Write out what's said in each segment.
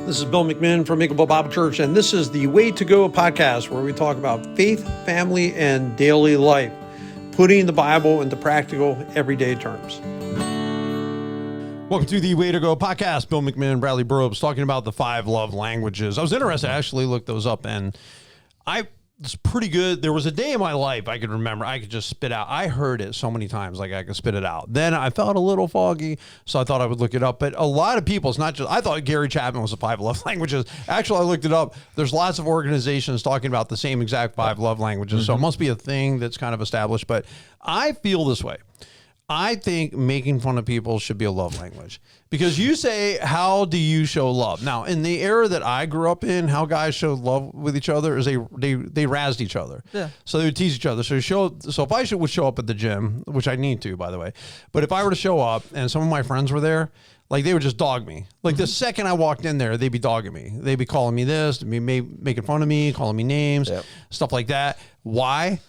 This is Bill McMinn from Makeable Bible Church, and this is the Way to Go podcast, where we talk about faith, family, and daily life, putting the Bible into practical, everyday terms. Welcome to the Way to Go podcast. Bill McMinn and Bradly Brobst talking about the 5 love languages. I was interested to actually look those up, and it's pretty good. There was a day in my life I could remember. I could just spit out. I heard it so many times, like I could spit it out. Then I felt a little foggy, so I thought I would look it up. But a lot of people, it's not just, I thought Gary Chapman was the 5 love languages. Actually, I looked it up. There's lots of organizations talking about the same exact 5 love languages. So it must be a thing that's kind of established. But I feel this way. I think making fun of people should be a love language, because you say, how do you show love? Now, in the era that I grew up in, how guys showed love with each other is they razzed each other. Yeah. So they would tease each other. So if I would show up at the gym, which I need to, by the way, but if I were to show up and some of my friends were there, like they would just dog me. Like the second I walked in there, they'd be dogging me. They'd be calling me this, making fun of me, calling me names, stuff like that. Why?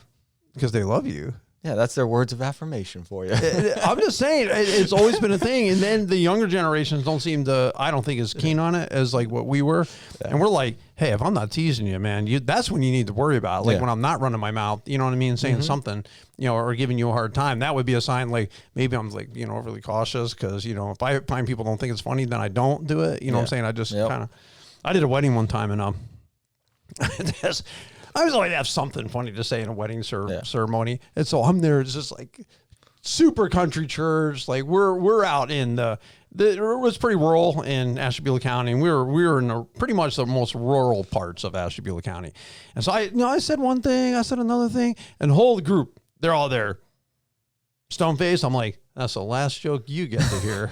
Because they love you. Yeah, that's their words of affirmation for you. I'm just saying, it's always been a thing. And then the younger generations don't seem to, I don't think, as keen on it as like what we were. Yeah. And we're like, hey, if I'm not teasing you, man, that's when you need to worry about it. Like when I'm not running my mouth, you know what I mean? Saying something, or giving you a hard time. That would be a sign, like maybe I'm like, overly cautious, because, if I find people don't think it's funny, then I don't do it. You know what I'm saying? I just I did a wedding one time, and I was like, have something funny to say in a wedding ceremony. And so I'm there. It's just like super country church. Like we're out in it was pretty rural in Ashtabula County. And we were in pretty much the most rural parts of Ashtabula County. And so I said one thing, I said another thing, and the whole group, they're all there. Stone faced. I'm like, that's the last joke you get to hear.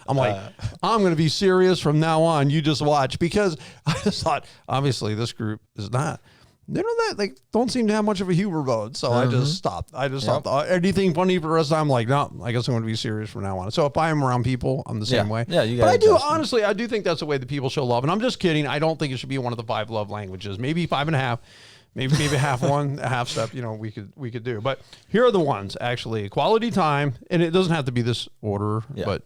I'm like, I'm going to be serious from now on. You just watch, because I just thought, obviously, this group is not. They don't seem to have much of a humor mode. So I just stopped. Stopped. Anything funny for the rest of the time, I'm like, no, I guess I'm going to be serious from now on. So if I'm around people, I'm the same way. Yeah, you got. But honestly, I do think that's the way that people show love. And I'm just kidding. I don't think it should be one of the 5 love languages. Maybe 5.5. Maybe half one, a half step, we could do. But here are the ones, actually. Quality time, and it doesn't have to be this order, but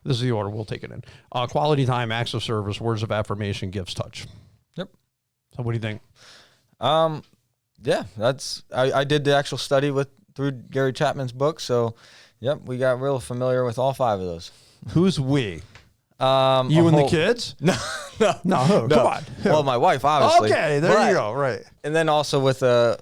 this is the order. We'll take it in. Quality time, acts of service, words of affirmation, gifts, touch. Yep. So what do you think? Yeah, I did the actual study through Gary Chapman's book. So, we got real familiar with all 5 of those. Who's we? You and the kids? No. Come on. Well, my wife, obviously. Okay, there you go. Right. And then also with a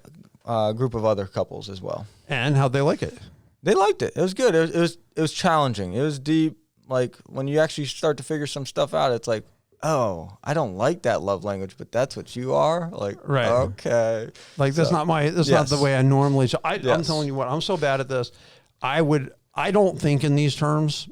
group of other couples as well. And how'd they like it? They liked it. It was good. It was challenging. It was deep. Like when you actually start to figure some stuff out, it's like, oh, I don't like that love language, but that's what you are. Like, right. Okay. Like that's not the way I normally. So I'm telling you what, I'm so bad at this. I don't think in these terms.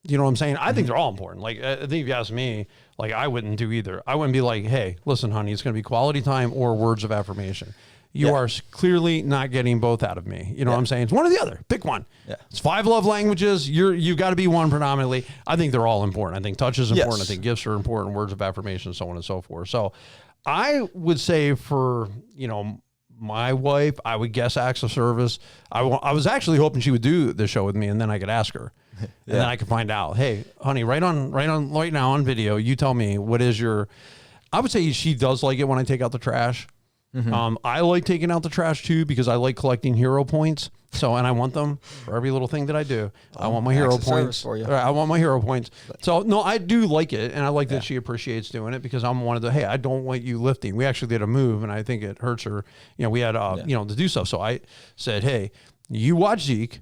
You know what I'm saying? I think they're all important. Like, I think if you ask me, like, I wouldn't do either. I wouldn't be like, hey, listen, honey, it's going to be quality time or words of affirmation. You are clearly not getting both out of me. You know what I'm saying? It's one or the other. Pick one. Yeah. It's 5 love languages. You've got to be one predominantly. I think they're all important. I think touch is important. I think gifts are important, words of affirmation, so on and so forth. So I would say for, my wife, I would guess acts of service. I was actually hoping she would do the show with me, and then I could ask her. And then I could find out, hey, honey, right now on video, you tell me what is I would say she does like it when I take out the trash. I like taking out the trash too, because I like collecting hero points. So, and I want them for every little thing that I do. I want my hero points for you. I want my hero points. So no, I do like it. And I like that she appreciates doing it, because I'm one of the, hey, I don't want you lifting. We actually did a move, and I think it hurts her. We had, to do stuff. So I said, hey, you watch Zeke.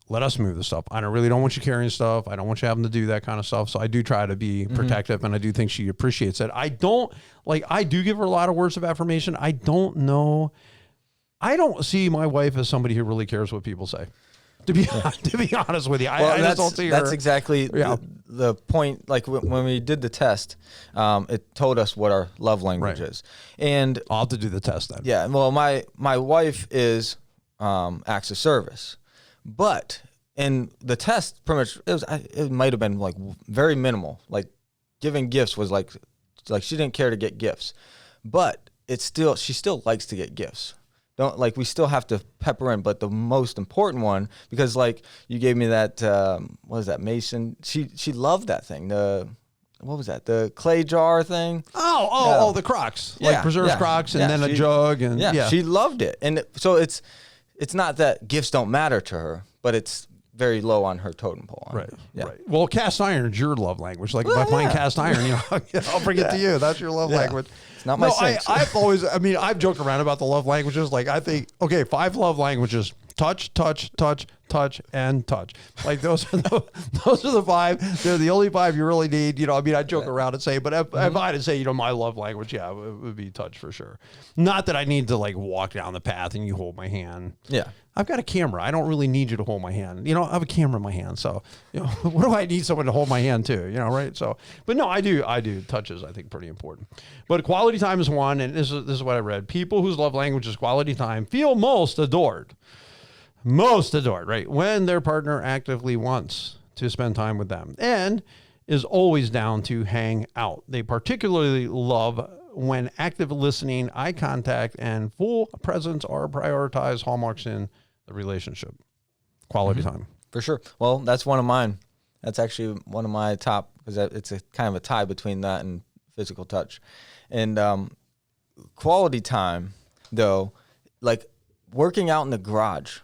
Let us move the stuff. I really don't want you carrying stuff. I don't want you having to do that kind of stuff. So I do try to be protective, and I do think she appreciates it. I do give her a lot of words of affirmation. I don't see my wife as somebody who really cares what people say. To be honest with you, I just don't see her. That's exactly the point. Like when we did the test, it told us what our love language is, and I'll have to do the test then. Yeah. Well, my wife is acts of service. But in the test, pretty much, it might have been like very minimal. Like giving gifts was like she didn't care to get gifts, but she still likes to get gifts. We still have to pepper in, but the most important one, because like you gave me that, what is that, Mason? She loved that thing. what was that? The clay jar thing. Oh, the Crocs, like preserved Crocs, and then a jug, and she loved it. And so it's not that gifts don't matter to her, but it's very low on her totem pole. Right. Well, cast iron is your love language. Like if I find cast iron, I'll bring it to you. That's your love language. It's not my sense. I've joked around about the love languages. Like I think, 5 love languages: touch, touch, touch, touch, and touch. Like those are the 5. They're the only 5 you really need. I joke around and say, but if I had to say, my love language, it would be touch for sure. Not that I need to like walk down the path and you hold my hand. Yeah. I've got a camera. I don't really need you to hold my hand. I have a camera in my hand. So, what do I need someone to hold my hand to? Right? So, but no, I do. Touches, I think, pretty important. But quality time is one, and this is what I read. People whose love language is quality time feel most adored, right? When their partner actively wants to spend time with them and is always down to hang out. They particularly love when active listening, eye contact, and full presence are prioritized hallmarks in the relationship. Quality time. For sure. Well, that's one of mine. That's actually one of my top, because it's a kind of a tie between that and physical touch. And quality time, though, like working out in the garage,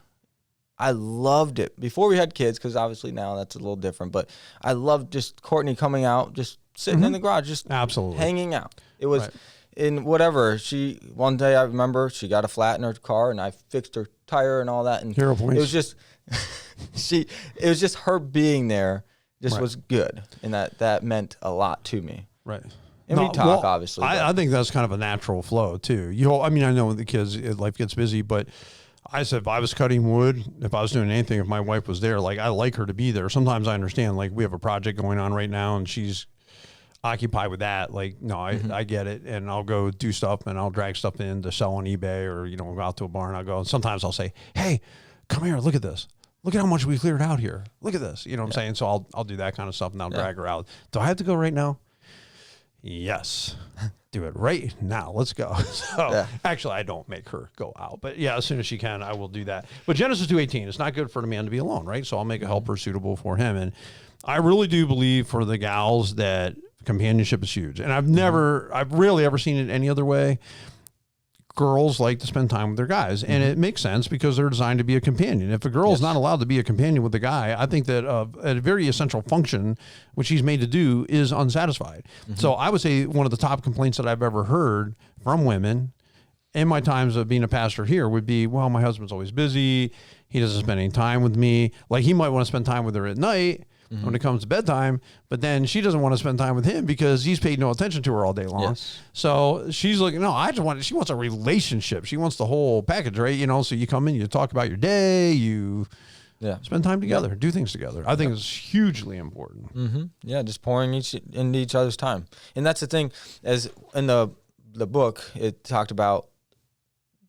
I loved it. Before we had kids, because obviously now that's a little different, but I loved just Courtney coming out, just sitting in the garage, just absolutely hanging out. It was in whatever. One day I remember she got a flat in her car and I fixed her tire and all that. And Hero points. It was just, it was just her being there was good. And that meant a lot to me. Right. And we talk, obviously. I think that's kind of a natural flow too. I know with the kids, life gets busy, but I said, if I was cutting wood, if I was doing anything, if my wife was there, like I like her to be there. Sometimes I understand, like we have a project going on right now and she's occupied with that. Like, no, I get it. And I'll go do stuff and I'll drag stuff in to sell on eBay or, go out to a bar and I'll go. And sometimes I'll say, hey, come here, look at this. Look at how much we cleared out here. Look at this. You know what I'm saying? So I'll do that kind of stuff and I'll drag her out. Do I have to go right now? Yes. Do it right now. Let's go. So actually I don't make her go out, but as soon as she can, I will do that. But Genesis 2:18, it's not good for the man to be alone, right? So I'll make a helper suitable for him. And I really do believe for the gals that companionship is huge. And I've rarely ever seen it any other way. Girls like to spend time with their guys, and it makes sense because they're designed to be a companion. If a girl is not allowed to be a companion with a guy, I think that a very essential function, which she's made to do, is unsatisfied. So I would say one of the top complaints that I've ever heard from women in my times of being a pastor here would be, well, my husband's always busy. He doesn't spend any time with me. Like he might want to spend time with her at night when it comes to bedtime, but then she doesn't want to spend time with him because he's paid no attention to her all day long. Yes. So she's like, no, she wants a relationship. She wants the whole package, right? So you come in, you talk about your day, you spend time together, do things together. I think it's hugely important. Yeah, just pouring into each other's time. And that's the thing, as in the book, it talked about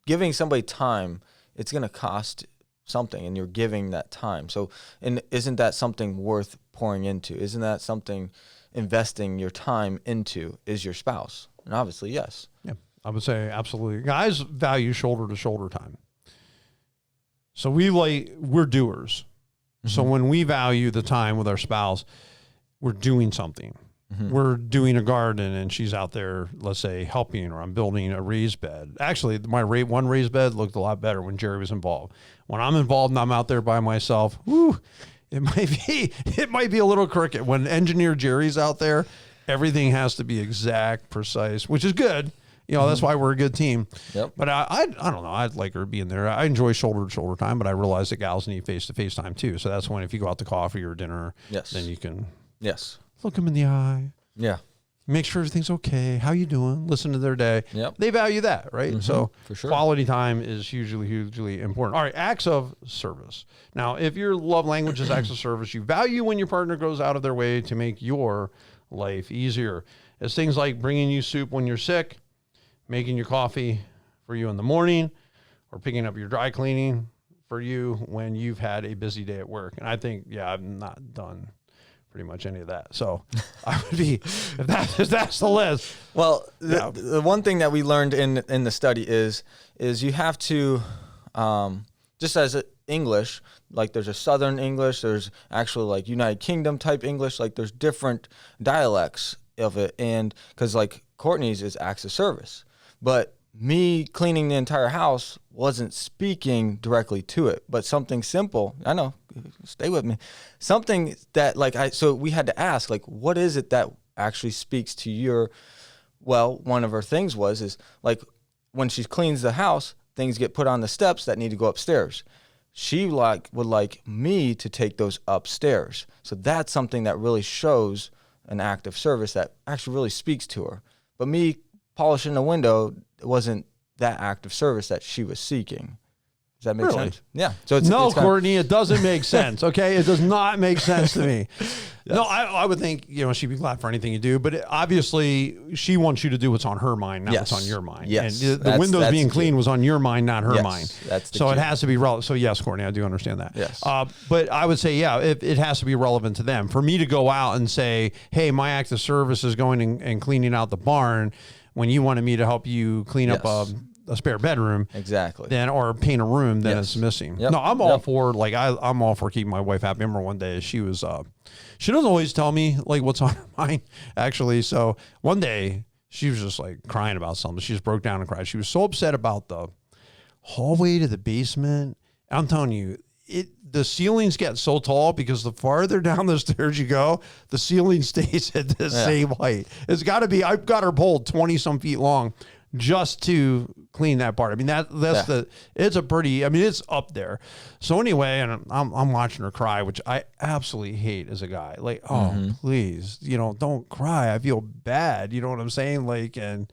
giving somebody time, it's going to cost something, and you're giving that time. So, and isn't that something worth pouring into? Isn't that something investing your time into is your spouse? And obviously, yes. Yeah, I would say absolutely. Guys value shoulder to shoulder time. So we're doers. So when we value the time with our spouse, we're doing something. We're doing a garden and she's out there, let's say, helping, or I'm building a raised bed. Actually, my one raised bed looked a lot better when Jerry was involved. When I'm involved and I'm out there by myself, it might be a little crooked. When engineer Jerry's out there, everything has to be exact, precise, which is good. That's why we're a good team. Yep. But I don't know. I'd like her being there. I enjoy shoulder to shoulder time, but I realize that gals need face to face time too. So that's when, if you go out to coffee or dinner, then you can look them in the eye. Yeah. Make sure everything's okay. How you doing? Listen to their day. Yep. They value that, right? So for sure. Quality time is hugely important. All right, acts of service. Now, if your love language is acts of service, you value when your partner goes out of their way to make your life easier. It's things like bringing you soup when you're sick, making your coffee for you in the morning, or picking up your dry cleaning for you when you've had a busy day at work. And I think, I've not done pretty much any of that. So I would be, if that's the list. Well, the one thing that we learned in the study is you have to, just as English, like there's a Southern English, there's actual like United Kingdom type English, like there's different dialects of it, and because like Courtney's is acts of service, but me cleaning the entire house wasn't speaking directly to it, but something simple. I know, stay with me. Something that so we had to ask, like, what is it that actually speaks to your, well, one of her things is like when she cleans the house, things get put on the steps that need to go upstairs. She would like me to take those upstairs. So that's something that really shows an act of service that actually really speaks to her. But me polishing the window wasn't that act of service that she was seeking. Does that make sense? Yeah. So it's Courtney, it doesn't make sense. Okay, it does not make sense to me. Yes. No, I would think she'd be glad for anything you do, but obviously she wants you to do what's on her mind, not what's on your mind. Yes. And the windows being clean was on your mind, not her mind. That's so key. It has to be relevant. So yes, Courtney, I do understand that. Yes. But I would say, it has to be relevant to them. For me to go out and say, hey, my act of service is going and cleaning out the barn, when you wanted me to help you clean up a spare bedroom, exactly, then or paint a room, then it's missing. Yep. No, I'm all for I'm all for keeping my wife happy. I remember one day she was she doesn't always tell me like what's on her mind actually. So one day she was just like crying about something. She just broke down and cried. She was so upset about the hallway to the basement. I'm telling you, the ceilings get so tall because the farther down the stairs you go, the ceiling stays at the same height. It's got to be. I've got her pulled 20 some feet long just to clean that part. I mean, it's a pretty, I mean, it's up there. So anyway, and I'm watching her cry, which I absolutely hate as a guy. Like, please, don't cry. I feel bad. You know what I'm saying? Like, and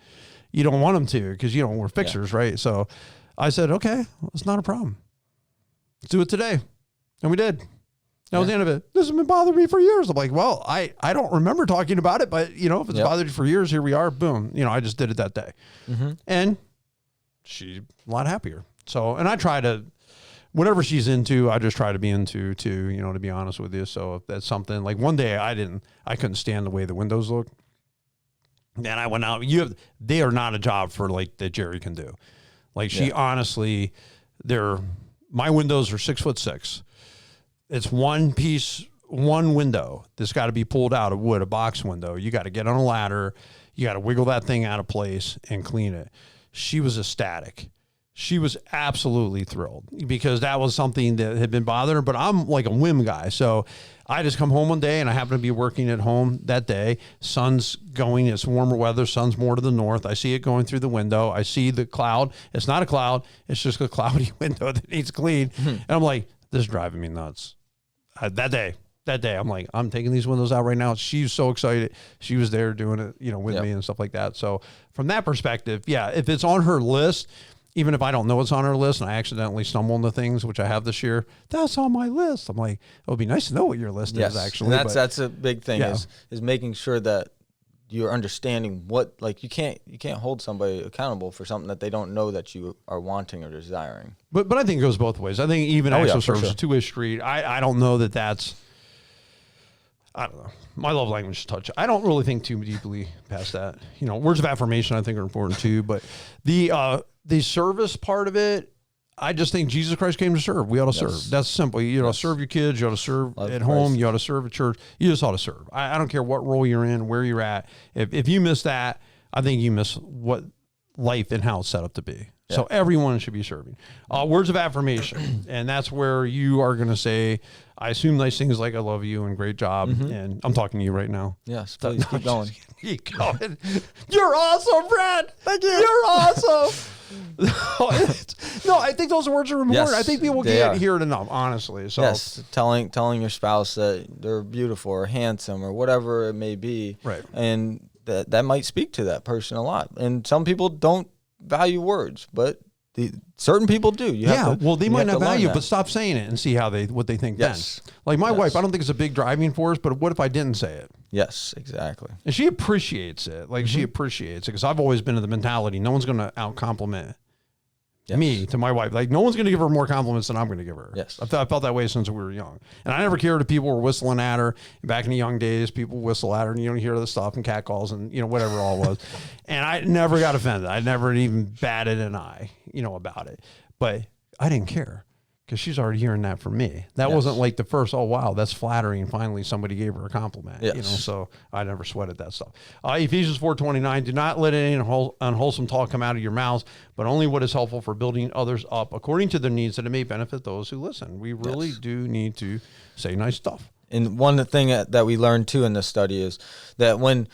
you don't want them to, because, we're fixers, right? So I said, okay, it's not a problem. Let's do it today. And we did. That was the end of it. This has been bothering me for years. I'm like, well, I don't remember talking about it, but if it's bothered you for years, here we are. Boom. I just did it that day. And she's a lot happier. So, and I try to, whatever she's into, I just try to be into too, to be honest with you. So if that's something like one day I couldn't stand the way the windows look. Then I went out, they are not a job for like that Jerry can do. Like she honestly, my windows are 6'6". It's one piece, one window that's got to be pulled out of wood, a box window. You got to get on a ladder. You got to wiggle that thing out of place and clean it. She was ecstatic. She was absolutely thrilled because that was something that had been bothering her, but I'm like a whim guy. So I just come home one day and I happen to be working at home that day. Sun's going, it's warmer weather. Sun's more to the north. I see it going through the window. I see the cloud. It's not a cloud. It's just a cloudy window that needs cleaned. And I'm like, this is driving me nuts. That day, I'm like, I'm taking these windows out right now. She's so excited. She was there doing it, with me and stuff like that. So from that perspective, if it's on her list, even if I don't know it's on her list and I accidentally stumble into things, which I have this year, that's on my list. I'm like, it would be nice to know what your list is actually. And that's a big thing is making sure that you're understanding what, like, you can't hold somebody accountable for something that they don't know that you are wanting or desiring. But I think it goes both ways. I think even actual service is a two-way street. I don't know that's, I don't know. My love language is touch. I don't really think too deeply past that. Words of affirmation I think are important too, but the service part of it, I just think Jesus Christ came to serve. We ought to serve. That's simple. You ought to serve your kids. You ought to serve at home. You ought to serve at church. You just ought to serve. I don't care what role you're in, where you're at. If you miss that, I think you miss what life and how it's set up to be. Yeah. So everyone should be serving. Words of affirmation. And that's where you are going to say, I assume nice things like I love you and great job. And I'm talking to you right now. Yes, please keep going. Keep going. You're awesome, Brad. Thank you. You're awesome. No, I think those words are important. Yes, I think people hear it enough, honestly. So telling your spouse that they're beautiful or handsome or whatever it may be. Right. And that might speak to that person a lot. And some people don't value words, but certain people do. They might not value it, but stop saying it and see what they think then. Like my wife, I don't think it's a big driving force, but what if I didn't say it? Yes, exactly. And she appreciates it. Like she appreciates it because I've always been in the mentality, no one's going to out-compliment me to my wife. Like no one's going to give her more compliments than I'm going to give her. Yes. I felt that way since we were young. And I never cared if people were whistling at her. Back in the young days, people whistle at her and you don't hear the stuff and catcalls and, whatever it all was. And I never got offended. I never even batted an eye, about it. But I didn't care because she's already hearing that from me. That wasn't like the first, oh, wow, that's flattering. Finally, somebody gave her a compliment, you know, so I never sweated that stuff. Ephesians 4:29, do not let any unwholesome talk come out of your mouths, but only what is helpful for building others up according to their needs, that it may benefit those who listen. We really do need to say nice stuff. And one thing that we learned too in this study is that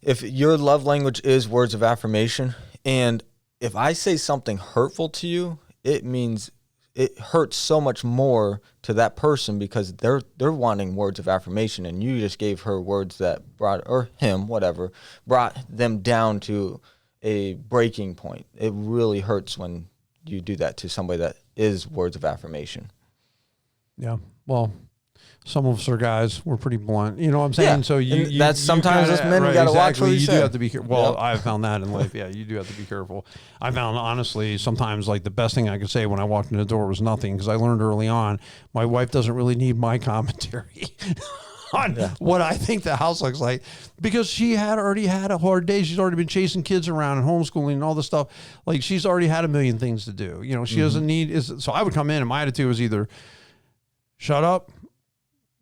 if your love language is words of affirmation, and if I say something hurtful to you, it means it hurts so much more to that person because they're wanting words of affirmation, and you just gave her words that brought, or him, whatever, brought them down to a breaking point. It really hurts when you do that to somebody that is words of affirmation. Yeah. Well, some of us are guys, we're pretty blunt. You know what I'm saying? Yeah. So that's sometimes as men, you got to watch what you say. Do have to be careful. Well, I've found that in life. Yeah, you do have to be careful. I found, honestly, sometimes like the best thing I could say when I walked in the door was nothing, because I learned early on, my wife doesn't really need my commentary on what I think the house looks like, because she had already had a hard day. She's already been chasing kids around and homeschooling and all this stuff. Like, she's already had a million things to do. You know, she doesn't need, so I would come in and my attitude was either shut up,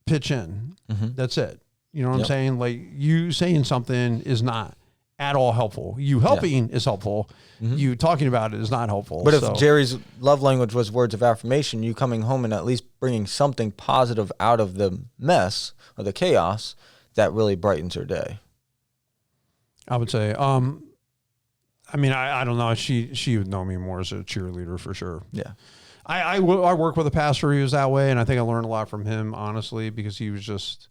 pitch in. That's it. You know what I'm saying? Like, you saying something is not at all helpful. You helping is helpful. You talking about it is not helpful. But if Jerry's love language was words of affirmation, you coming home and at least bringing something positive out of the mess or the chaos, that really brightens her day. I would say, I mean, I don't know. She would know me more as a cheerleader for sure. Yeah. I work with a pastor who was that way, and I think I learned a lot from him, honestly, because he was just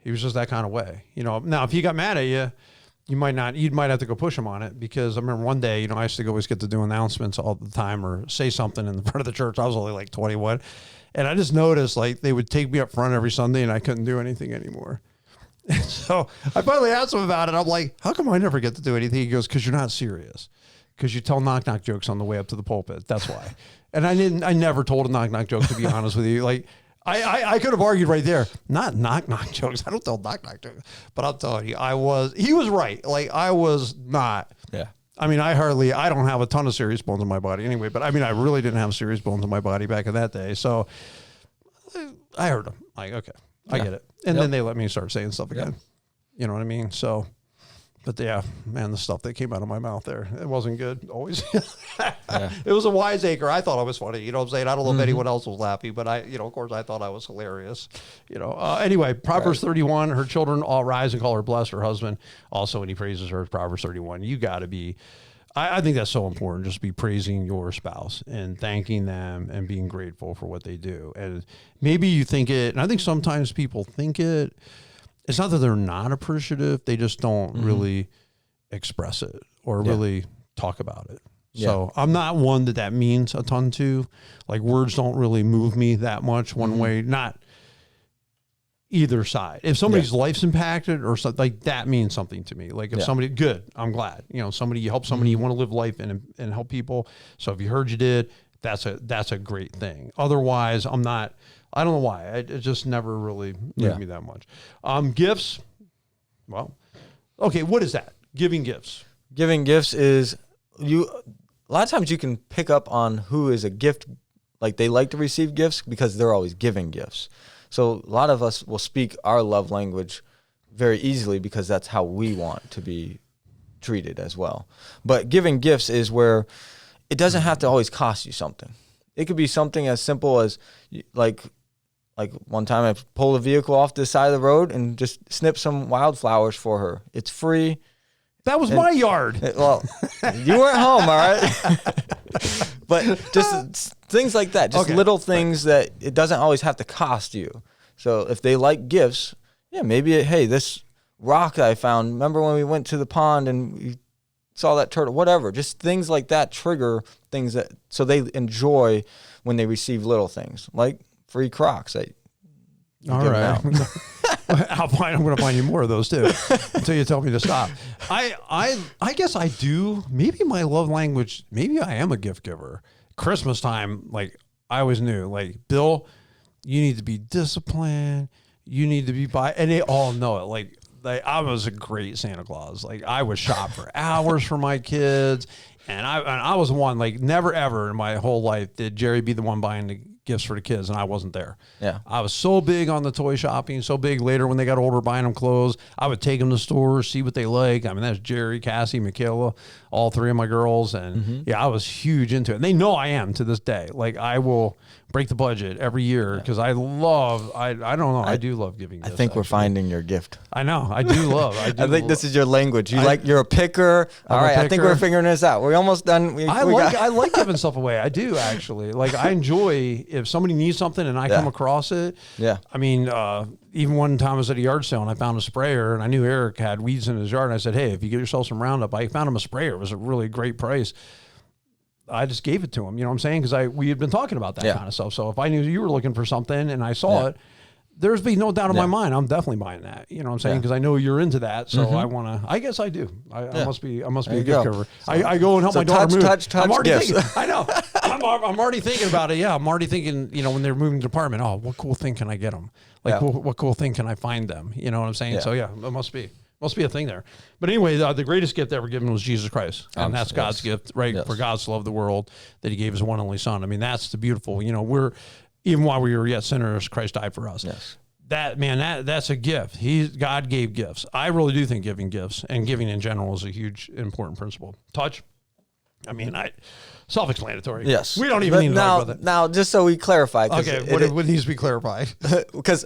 that kind of way. You know, now if he got mad at you, you might have to go push him on it, because I remember one day, you know, I used to always get to do announcements all the time or say something in the front of the church. I was only like 21, and I just noticed like they would take me up front every Sunday, and I couldn't do anything anymore. And so I finally asked him about it. I'm like, how come I never get to do anything? He goes, because you're not serious. Because you tell knock-knock jokes on the way up to the pulpit. That's why. And I never told a knock-knock joke, to be honest with you. Like, I could have argued right there, not knock-knock jokes. I don't tell knock-knock jokes. But I'll tell you, he was right. Like, I was not. Yeah. I mean, I don't have a ton of serious bones in my body anyway, but I mean, I really didn't have serious bones in my body back in that day. So I heard them. Like, okay, I get it. And then they let me start saying stuff again. You know what I mean? So, but yeah, man, the stuff that came out of my mouth there, it wasn't good always. It was a wiseacre. I thought I was funny. You know what I'm saying? I don't know if anyone else was laughing, but of course I thought I was hilarious. Anyway, Proverbs 31, her children all rise and call her blessed, her husband also, when he praises her, Proverbs 31. You got to be, I think that's so important, just be praising your spouse and thanking them and being grateful for what they do. And maybe you think it, and I think sometimes people think it, it's not that they're not appreciative, they just don't really express it or really talk about it. So I'm not one that means a ton to. Like, words don't really move me that much one way, not either side. If somebody's life's impacted or something, like, that means something to me. Like, if somebody, good, I'm glad. You help somebody, you want to live life and help people. So if you heard you did, that's a great thing. Otherwise, I'm not. I don't know why. It just never really moved me that much. Gifts. Well, okay. What is that? Giving gifts. Giving gifts is a lot of times you can pick up on who is a gift, like they like to receive gifts because they're always giving gifts. So a lot of us will speak our love language very easily because that's how we want to be treated as well. But giving gifts is where it doesn't have to always cost you something. It could be something as simple as like one time I pulled a vehicle off the side of the road and just snipped some wildflowers for her. It's free. That was my yard. Well, you weren't home, all right? But just things like that, just little things that it doesn't always have to cost you. So if they like gifts, maybe, hey, this rock I found, remember when we went to the pond and we saw that turtle, whatever. Just things like that trigger things that, so they enjoy when they receive little things, like free Crocs. All right. I'm going to find you more of those too until you tell me to stop. I guess I do. Maybe my love language, maybe I am a gift giver. Christmas time, like, I always knew, like, Bill, you need to be disciplined. You need to be and they all know it. Like I was a great Santa Claus. Like, I would shop for hours for my kids. And I was one, like, never ever in my whole life did Jerry be the one buying the gifts for the kids, and I wasn't there. Yeah. I was so big on the toy shopping, so big later when they got older, buying them clothes. I would take them to stores, see what they like. I mean, that's Jerry, Cassie, Michaela, all three of my girls. And I was huge into it. And they know I am to this day. Like, I will break the budget every year because I don't know. I do love giving gifts. I think we're finding your gift. I know. I do love. I think this is your language. You're a picker. All right. I think we're figuring this out. We're almost done. I like giving stuff away. I do, actually. Like, I enjoy if somebody needs something and I come across it. Yeah. I mean, even one time I was at a yard sale and I found a sprayer, and I knew Eric had weeds in his yard. And I said, hey, if you get yourself some Roundup, I found him a sprayer. It was a really great price. I just gave it to him, you know what I'm saying? Because we had been talking about that kind of stuff. So if I knew you were looking for something and I saw it, there's be no doubt in my mind, I'm definitely buying that. You know what I'm saying? Because I know you're into that. So I want to, I guess I do. I must be a gift giver. So, I go and help my daughter move. I'm already thinking, I know. I'm already thinking about it. Yeah. I'm already thinking, when they're moving to the apartment, oh, what cool thing can I get them? Like, what cool thing can I find them? You know what I'm saying? So it must be a thing there. But anyway, the greatest gift ever given was Jesus Christ. And that's God's gift, right? Yes. For God so loved the world that he gave his one and only son. I mean, that's the beautiful, even while we were yet sinners, Christ died for us. Yes. That's a gift. God gave gifts. I really do think giving gifts and giving in general is a huge, important principle. Touch. I mean, self-explanatory. Yes. We don't even need to talk about that. Now, just so we clarify. Okay. What needs to be clarified? Because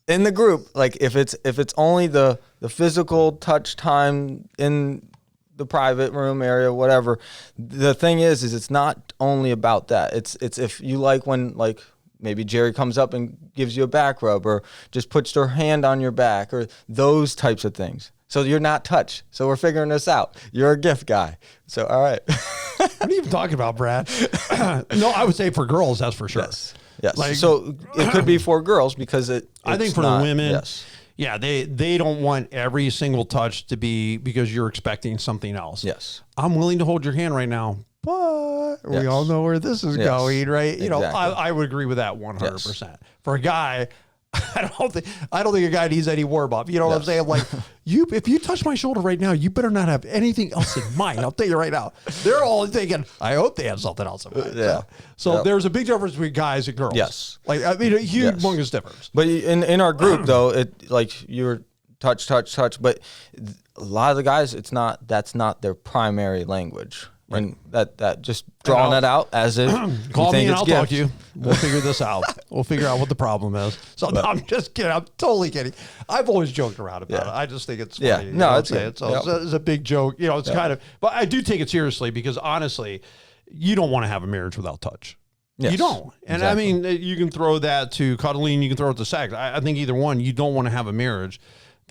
in the group, like if it's only the physical touch time in the private room area, whatever, the thing is it's not only about that. It's if you like when, like, maybe Jerry comes up and gives you a back rub or just puts their hand on your back or those types of things. So you're not touch. So we're figuring this out. You're a gift guy. So, all right. What are you even talking about, Brad? No, I would say for girls, that's for sure. Yes. Like, so it could be for girls because I think for the women, they don't want every single touch to be because you're expecting something else. Yes. I'm willing to hold your hand right now, but we all know where this is going, right? Exactly. I would agree with that 100%. Yes. For a guy, I don't think a guy needs any warm up. You know what I'm saying? Like, if you touch my shoulder right now, you better not have anything else in mind. I'll tell you right now. They're all thinking, I hope they have something else in mind. So there's a big difference between guys and girls. Yes. Like, I mean, a humongous difference. But in our group, though, it like you're touch, but a lot of the guys, that's not their primary language. Right. And that just drawing that out as it. Call me and I'll talk to you. We'll figure this out. We'll figure out what the problem is. So no, I'm just kidding. I'm totally kidding. I've always joked around about it. I just think it's funny. Yeah. No, it's good. So it's a big joke. It's kind of. But I do take it seriously because honestly, you don't want to have a marriage without touch. Yes, you don't. And I mean, you can throw that to cuddling. You can throw it to sex. I think either one. You don't want to have a marriage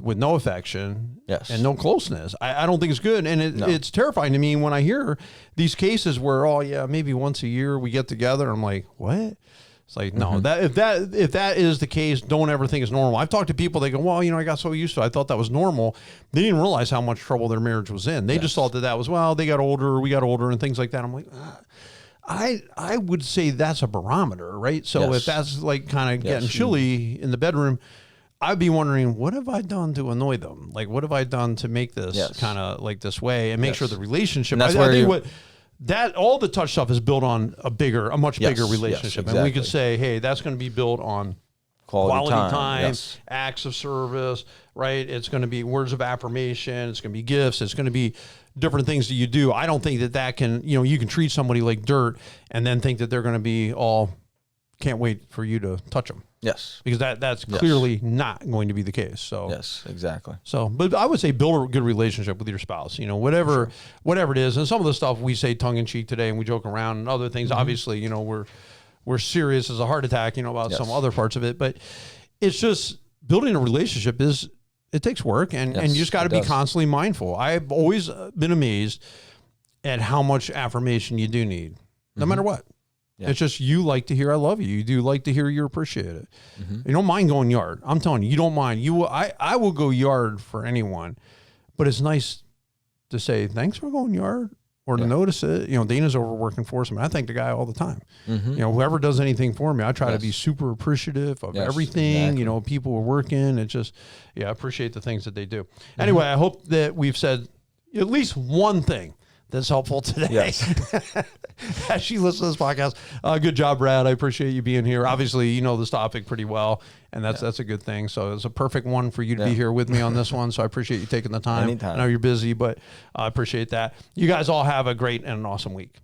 with no affection and no closeness. I don't think it's good. And it's terrifying to me when I hear these cases where, maybe once a year we get together. I'm like, what? It's like, no, if that is the case, don't ever think it's normal. I've talked to people, they go, well, I got so used to it. I thought that was normal. They didn't realize how much trouble their marriage was in. They just thought that was, well, they got older, we got older and things like that. I'm like, I would say that's a barometer, right? So if that's like kind of getting chilly in the bedroom, I'd be wondering, what have I done to annoy them? Like, what have I done to make this kind of like this way and make sure the relationship? And that's all the touch stuff is built on a much bigger relationship. Exactly. And we could say, hey, that's going to be built on quality time, acts of service, right? It's going to be words of affirmation. It's going to be gifts. It's going to be different things that you do. I don't think that can, you can treat somebody like dirt and then think that they're going to be all, can't wait for you to touch them. Yes. Because that's clearly not going to be the case. So yes, exactly. So, but I would say build a good relationship with your spouse, whatever it is. And some of the stuff we say tongue in cheek today and we joke around and other things, obviously, we're serious as a heart attack, about some other parts of it, but it's just building a relationship it takes work and you just got to be constantly mindful. I've always been amazed at how much affirmation you do need, no matter what. Yeah. It's just you like to hear I love you. You do like to hear you're appreciated. You don't mind going yard. I'm telling you, you don't mind. I will go yard for anyone, but it's nice to say thanks for going yard or to notice it. Dana's overworking for us. I thank the guy all the time. Whoever does anything for me, I try to be super appreciative of everything. Exactly. People are working. It's just, I appreciate the things that they do. Anyway, I hope that we've said at least one thing that's helpful today. Yes. As she listens to this podcast. Good job, Brad. I appreciate you being here. Obviously, you know this topic pretty well, and that's a good thing. So it's a perfect one for you to be here with me on this one. So I appreciate you taking the time. Anytime. I know you're busy, but I appreciate that. You guys all have a great and an awesome week.